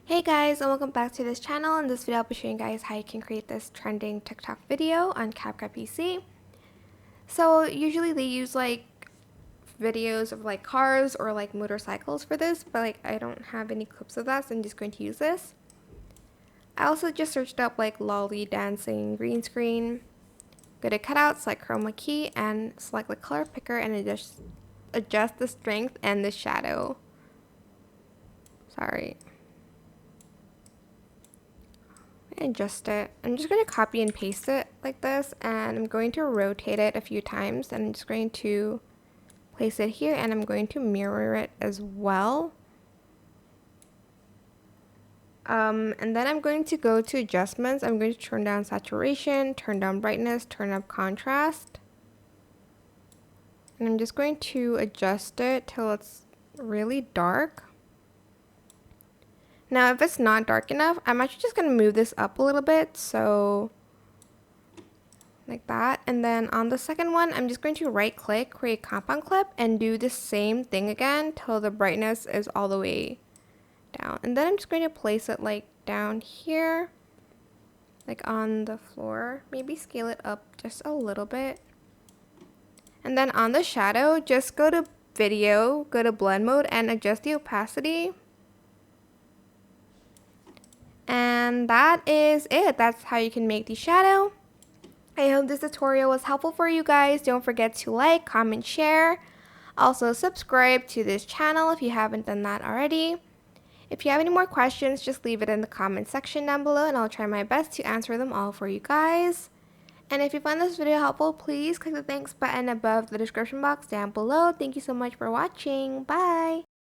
Hey guys, and welcome back to this channel. In this video I'll be showing you guys how you can create this trending TikTok video on CapCut PC. So usually they use like videos of like cars or like motorcycles for this, but like I don't have any clips of that, so I'm just going to use this. I also just searched up like lolly dancing green screen. Go to cutout, select chroma key, and select the color picker and adjust the strength and the shadow. Sorry. Adjust it. I'm just going to copy and paste it like this, and I'm going to rotate it a few times, and I'm just going to place it here, and I'm going to mirror it as well. And then I'm going to go to adjustments. I'm going to turn down saturation, turn down brightness, turn up contrast, and I'm just going to adjust it till it's really dark. Now, if it's not dark enough, I'm actually just going to move this up a little bit, so like that. And then on the second one, I'm just going to right click, create compound clip, and do the same thing again till the brightness is all the way down. And then I'm just going to place it like down here, like on the floor. Maybe scale it up just a little bit. And then on the shadow, just go to video, go to blend mode, and adjust the opacity. And that is it. That's how you can make the shadow. I hope this tutorial was helpful for you guys. Don't forget to like, comment, share. Also subscribe to this channel if you haven't done that already. If you have any more questions, just leave it in the comment section down below and I'll try my best to answer them all for you guys. And if you find this video helpful, please click the thanks button above the description box down below. Thank you so much for watching. Bye!